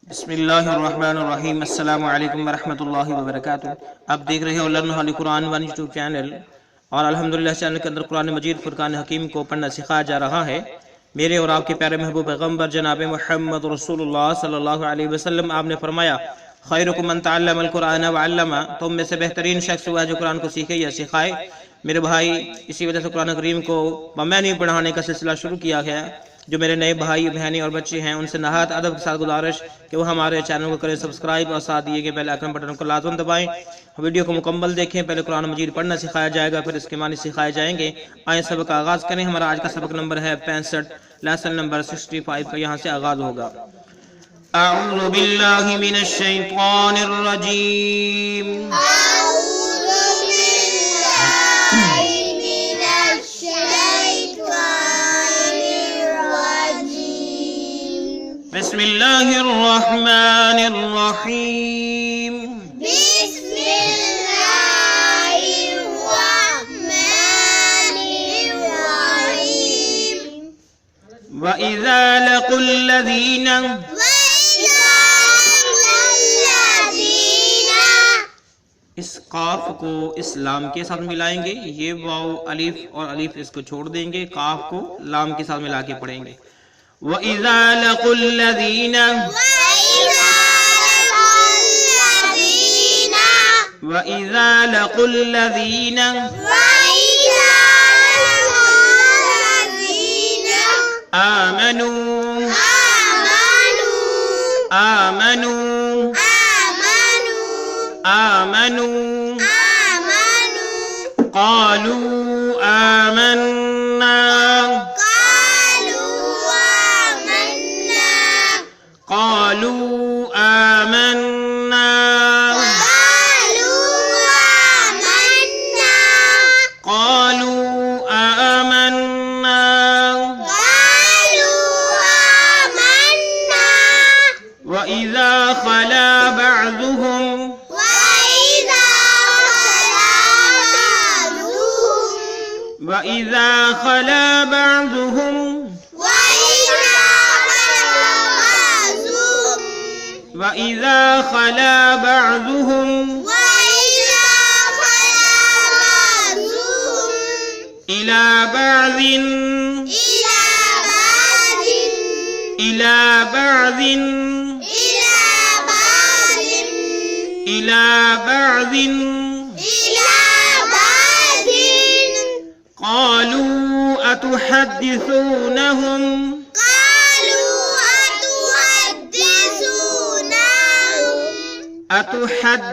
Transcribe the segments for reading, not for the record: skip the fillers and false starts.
بسم اللہ الرحمن الرحیم۔ السلام علیکم ورحمۃ اللہ وبرکاتہ۔ آپ دیکھ رہے ہیں لرن ہالی قرآن ون یوٹیوب چینل، اور الحمدللہ چینل کے اندر قرآن مجید فرقان حکیم کو پڑھنا سکھایا جا رہا ہے۔ میرے اور آپ کے پیارے محبوب پیغمبر جناب محمد رسول اللہ صلی اللہ علیہ وسلم، آپ نے فرمایا خیرکم من تعلم القرآن وعلمہ، تم میں سے بہترین شخص ہوا ہے جو قرآن کو سیکھے یا سکھائے۔ میرے بھائی، اسی وجہ سے قرآن کریم کو بمعنی پڑھانے کا سلسلہ شروع کیا گیا ہے۔ جو میرے نئے بھائی بہنیں اور بچے ہیں، ان سے نہایت ادب کے ساتھ گزارش کہ وہ ہمارے چینل کو کریں سبسکرائب، اور ساتھ دیے گئے بیل آئیکن بٹن کو لازم دبائیں۔ ویڈیو کو مکمل دیکھیں۔ پہلے قرآن مجید پڑھنا سکھایا جائے گا، پھر اس کے معنی سکھائے جائیں گے۔ آئیں سبق کا آغاز کریں۔ ہمارا آج کا سبق نمبر ہے 65، لیسن نمبر 65 کا یہاں سے آغاز ہوگا۔ اعوذ باللہ من الشیطان الرجیم۔ بسم اللہ الرحمن الرحیم۔ بسم اللہ الرحمن الرحیم۔ وَإِذَا لَقُوا الَّذِينَ، اس قاف کو اس لام کے ساتھ ملائیں گے، یہ واو الف اور الف اس کو چھوڑ دیں گے، قاف کو لام کے ساتھ ملا کے پڑھیں گے۔ وَإِذَا لَقُوا الَّذِينَ، وَإِذَا لَقُوا الَّذِينَ آمَنُوا، آمَنُوا، آمَنُوا، قالوا آمنا، قالوا آمنا، قالوا آمنا، وإذا خلا بعضهم، وإذا خلا بعضهم، وإذا خلا بعضهم إلى بعض، إلى بعض، إلى بعض، قالوا أتحدثونهم،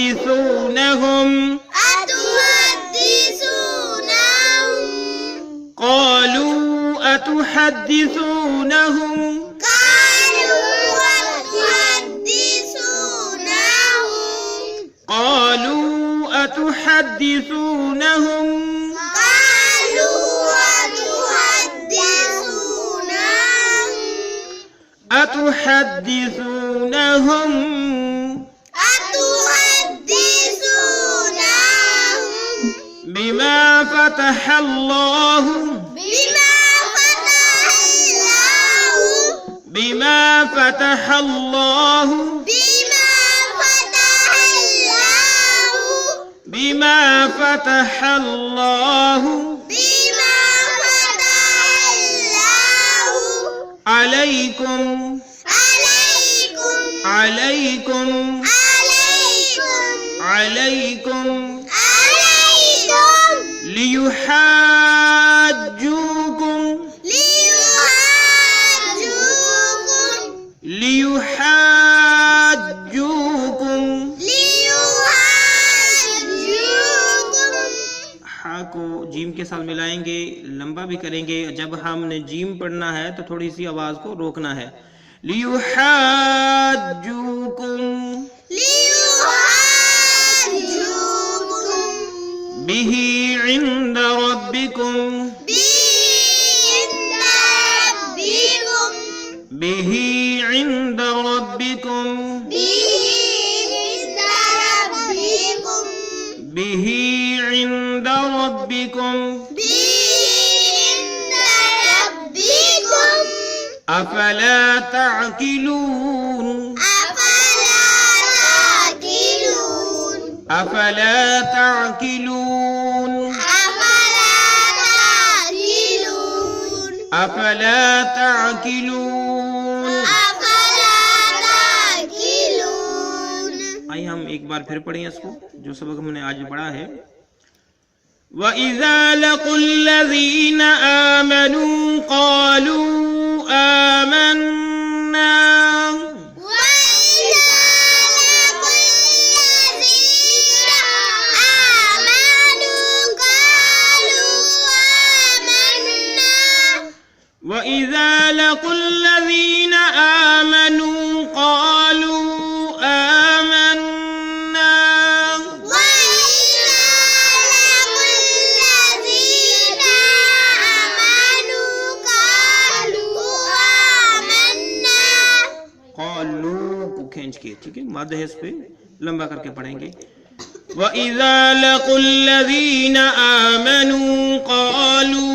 أتحدثونهم، قالوا أتحدثونهم، قالوا أتحدثونهم، أتحدثونهم بما فتح الله، بما فتح الله، بما فتح الله عليكم، عليكم، عليكم، ليحاجوكم، ليحاجوكم، ہا کو جیم کے ساتھ ملائیں گے، لمبا بھی کریں گے۔ جب ہم نے جیم پڑھنا ہے تو تھوڑی سی آواز کو روکنا ہے۔ لِيُحَاجُّوكُمْ بِهِ عِنْدَ رَبِّكُمْ، بِهِ عِنْدَ رَبِّكُمْ، بِهِ عِنْدَ رَبِّكُمْ، افلا تعقلون अफला ताकिलून, अफला ताकिलून। आइए हम एक बार फिर पढ़ें इसको, जो सबक हमने आज पढ़ा है। वइज़ा लक़ुल्लज़ीना आमनू क़ालू आमन्ना, वइज़ा लक़ुल्लज़ीना आमनू क़ालू आमन्ना, क़ालू को खींच के, ठीक है, मद है, इस पे लंबा करके पढ़ेंगे। वइज़ा लक़ुल्लज़ीना आमनू क़ालू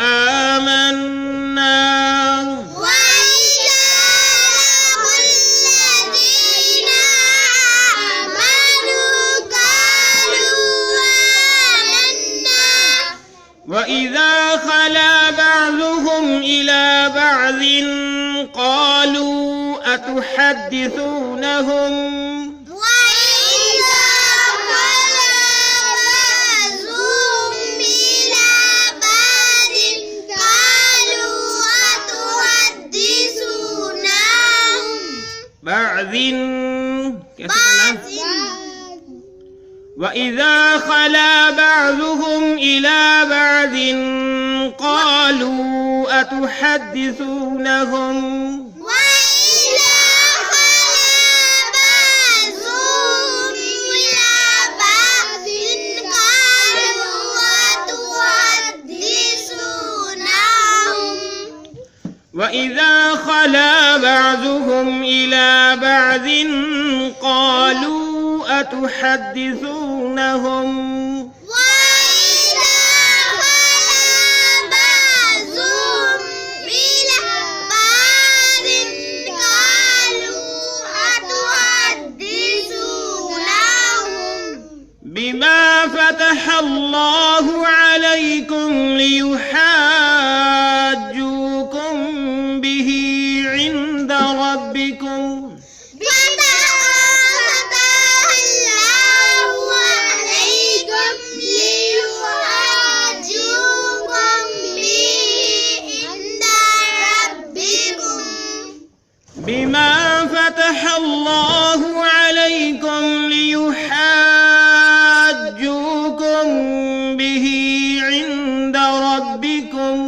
आमन्ना, वइज़ा खला बअज़ुहुम इला बअज़िन क़ालू अतुहद्दिसूनहुम, बअज़िन कैसे पढ़ना? वइज़ा खला बअज़ुहुम इला बअज़िन क़ालू अतुहद्दिसूनहुम, वइज़ा खला बअज़ुहुम इला बअज़िन क़ालू अतुहद्दिसूनहुम, बिमा फ़तह अल्लाहु अलैकुम लियुहाज्जूकुम बिही इंद रब्बिकुम, बिमा फ़तह अल्लाहु अलैकुम लियुहाज्जूकुम बिही इंद रब्बिकुम,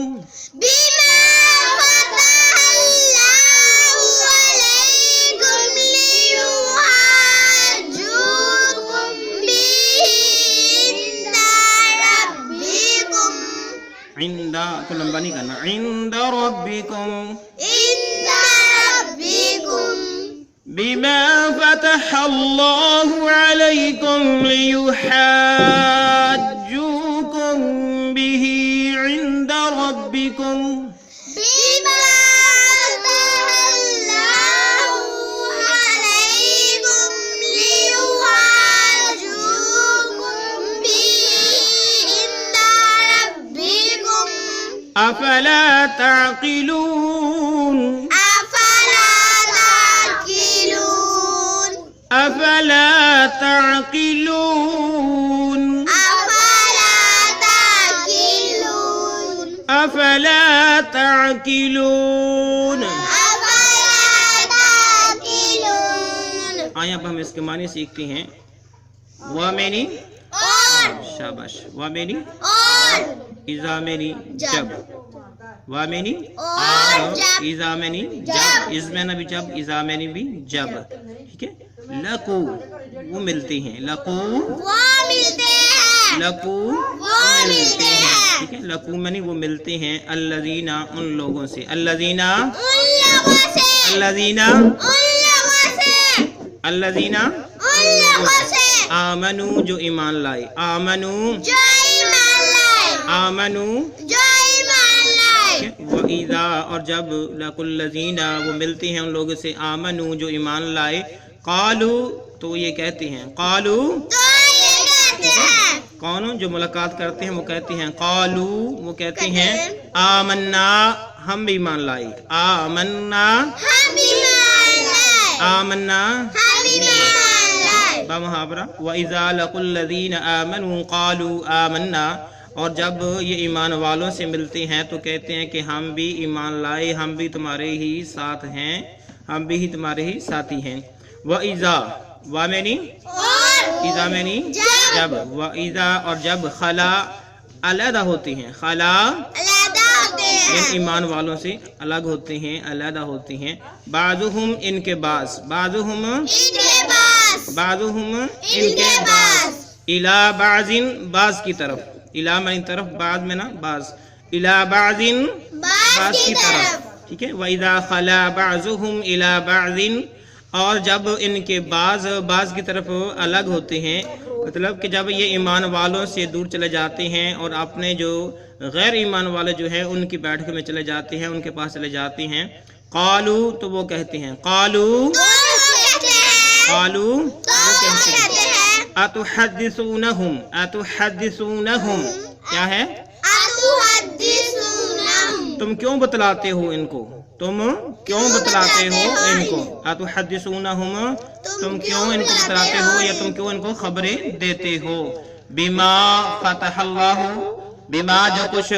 इंदा को लंबा नहीं करना, इंद रब्बिकुम, बिमा फ़तह अल्लाहु अलैकुम लियुहाज्जूकुम बिही इंद रब्बिकुम, अफला ताक़िलून, अफला ताक़िलून, अफला ताक़िलून। आइए अब हम इसके माने सीखते हैं। वा मैनी, शाबाश, वा मैनी, इज़ा मैनी जब, वा मैनी इज़ा मैनी जब, इज़ भी जब, इज़ा मैनी भी जब, ठीक है। लकू वो मिलते हैं, लकू वो मिलते हैं, लकू वो मिलते हैं, ठीक है। लकू मैनी वो मिलते हैं, अल्लज़ीना उन लोगों से, अल्लज़ीना उन लोगों से, अल्लज़ीना उन लोगों से, अल्लज़ीना उन लोगों से, आमनू जो ईमान लाए, आमनू जो ईमान लाए, आमनू जो ईमान लाए। वइज़ा और जब लकुल्लज़ीना वो मिलते हैं उन लोगों से, आमनू जो ईमान लाए, क़ालू तो ये कहते हैं, क़ालू कौन जो मुलाकात करते हैं वो कहते हैं कालू, वो कहते हैं आमन्ना, हम भी ईमान लाए, आमन्ना, हम ईमान लाए, आमन्ना हम ईमान लाए। बामुहावरा व इज़ा लक़ुल लज़ीना आमनू क़ालू आमन्ना, और जब ये ईमान वालों से मिलते हैं तो कहते हैं कि हम भी ईमान लाए, हम भी तुम्हारे ही साथ हैं, हम भी तुम्हारे ही साथी हैं। व इज़ा, वा मैनी और इज़ा मैनी जब, व इज़ा और जब खला अलग होते हैं, खला अलग होते हैं, इन ईमान वालों से अलग होते हैं, अलग होते हैं। बाज़ुहुम इनके बाज़, बाज़ुहुम इनके पास, बाज़ुहुम इनके बाज़, इला बाज़िन बाज़ की तरफ, इला में तरफ, बाज़ में ना बाज़, इला बाज़िन बाज़ की तरफ, ठीक है। वइज़ा खला बाज़ुहुम इला बाज़िन, और जब इनके बाज़ की तरफ अलग होते हैं, मतलब कि जब ये ईमान वालों से दूर चले जाते हैं और अपने जो गैर ईमान वाले जो है उनकी बैठक में चले जाते हैं, उनके पास चले जाते हैं। कालू, तो वो कहते हैं, कालू कालू, वो कहते हैं, अतुहद्दिसूनहुम, अतुहद्दिसूनहुम, क्या है, तुम क्यों बतलाते हो इनको, तुम क्यों बतलाते हो इनको, अतुहद्दिसूनहुम, तुम क्यों इनको बतलाते हो या तुम क्यों इनको खबरें देते हो। बिमा फतहल्लाहु, बिमा जो कुछ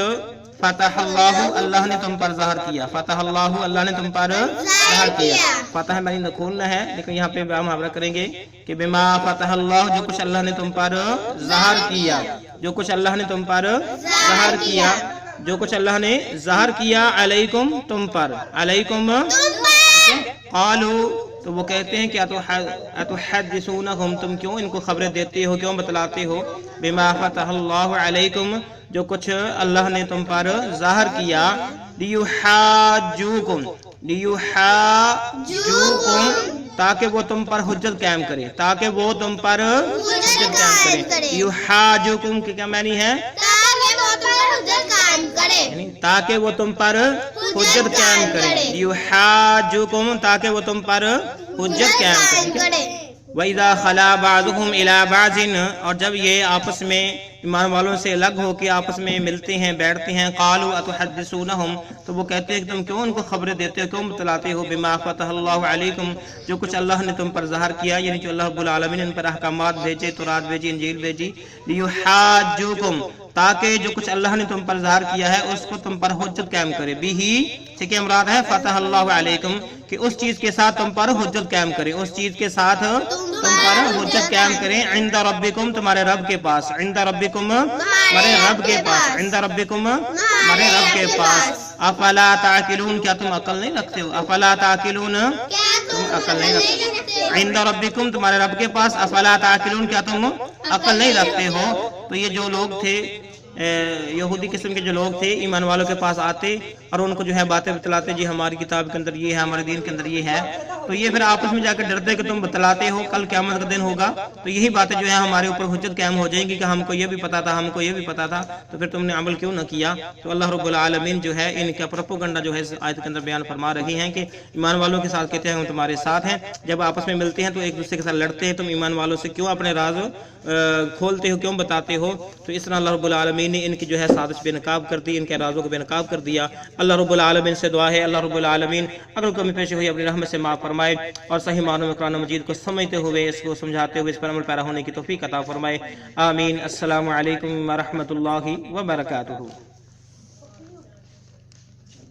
फतहल्लाहु अल्लाह ने तुम पर ज़ाहिर किया, फतहल्लाहु अल्लाह ने तुम पर ज़ाहिर किया, फतह मानी न खोलना है, लेकिन यहाँ पे हम मुहावरा करेंगे कि बिमा फतहल्लाहु, जो कुछ अल्लाह ने तुम पर ज़ाहिर किया, जो कुछ अल्लाह ने तुम पर ज़ाहिर किया, जो कुछ अल्लाह ने ज़ाहिर किया, अलैकुम तुम पर, अलैकुम, कालू, तो वो कहते हैं कि अतुहद्दिसूनहुम, तुम क्यों इनको खबरें देते हो, क्यों बतलाते हो। बिमा फतहल्लाहु अलैकुम, जो कुछ अल्लाह ने तुम पर ज़ाहिर किया, लियुहाज्जुकुम, लियुहाज्जुकुम, ताकि वो तुम पर हुज्जत कायम करे, ताकि वो तुम पर हुज्जत कायम करे। लियुहाज्जुकुम की क्या मानी है, ताकि वो तुम पर हुज्जत कायम करे, युहाजुकुम, ताकि वो तुम पर हुज्जत कायम करे। वइज़ा खला बाज़ुहुम इला बाज़िन, और जब ये आपस में ईमान वालों से अलग हो के आपस में मिलते हैं, बैठते हैं, कालू अतुहद्दिसूनहुम, तो वो कहते हैं कि तुम क्यों उनको खबरें देते हो, क्यों बतलाते हो। बिमा फतहल्लाहु अलैकुम, जो कुछ अल्लाह ने तुम पर ज़ाहिर किया, यानी जो अल्लाह रब्बुल आलमीन इन पर अहकामात भेजे, तौरात भेजी, इंजील भेजी, लियुहाजुकुम, ताकि जो कुछ अल्लाह ने तुम पर ज़ाहिर किया है उसको तुम पर हुज्जत कायम करे। बिही, ठीक है, मुराद है फतहल्लाहु अलैकुम, कि उस चीज के साथ तुम पर हुज्जत कायम करे, उस चीज के साथ तुम पर हुज्जत कायम करे। इंदा रब्बिकुम, तुम्हारे रब के पास, इंदा रब्बिकुम, तुम्हारे रब के पास, इंदा रब्बिकुम, तुम्हारे रब के पास। अफला ताकिलून, क्या तुम अकल नहीं रखते हो, अफला ताकिलून, तुम अकल नहीं रखते। इंदा रब्बिकुम, तुम्हारे रब के पास, अफला ताकिलून, क्या तुम अकल नहीं रखते हो। तो ये जो लोग थे, यहूदी किस्म के जो लोग थे, ईमान वालों के पास आते और उनको जो है बातें बतलाते, जी हमारी किताब के अंदर ये है, हमारे दीन के अंदर ये है, तो ये फिर आपस में जाकर डरते कि तुम बतलाते हो, कल क़यामत का दिन होगा तो यही बातें जो है हमारे ऊपर हुज्जत कायम हो जाएंगी कि हमको ये भी पता था, हमको ये भी पता था, तो फिर तुमने अमल क्यों न किया। तो अल्लाह रब्बुल आलमीन जो है इनका प्रोपेगेंडा जो है इस आयत के अंदर बयान फरमा रही हैं कि ईमान वालों के साथ कहते हैं हम तुम्हारे साथ हैं, जब आपस में मिलते हैं तो एक दूसरे के साथ लड़ते हैं, तुम ईमान वालों से क्यों अपने राज खोलते हो, क्यों बताते हो। तो इस तरह अल्लाह रब्बुल आलमीन ने इनकी जो है साजिश बेनकाब कर दी, इनके राजों को बेनकाब कर दिया। अल्लाह रब्बुल आलमीन से दुआ है अल्लाह रब्बुल आलमीन अगर कमी पेश हुई अपनी रहमत से माफ़ फरमाए और सही मानों में कुरान मजीद को समझते हुए, इसको समझाते हुए इस पर अमल पैरा होने की तौफीक अता फरमाए। आमीन। अस्सलामु अलैकुम व रहमतुल्लाहि व बरकातुहू।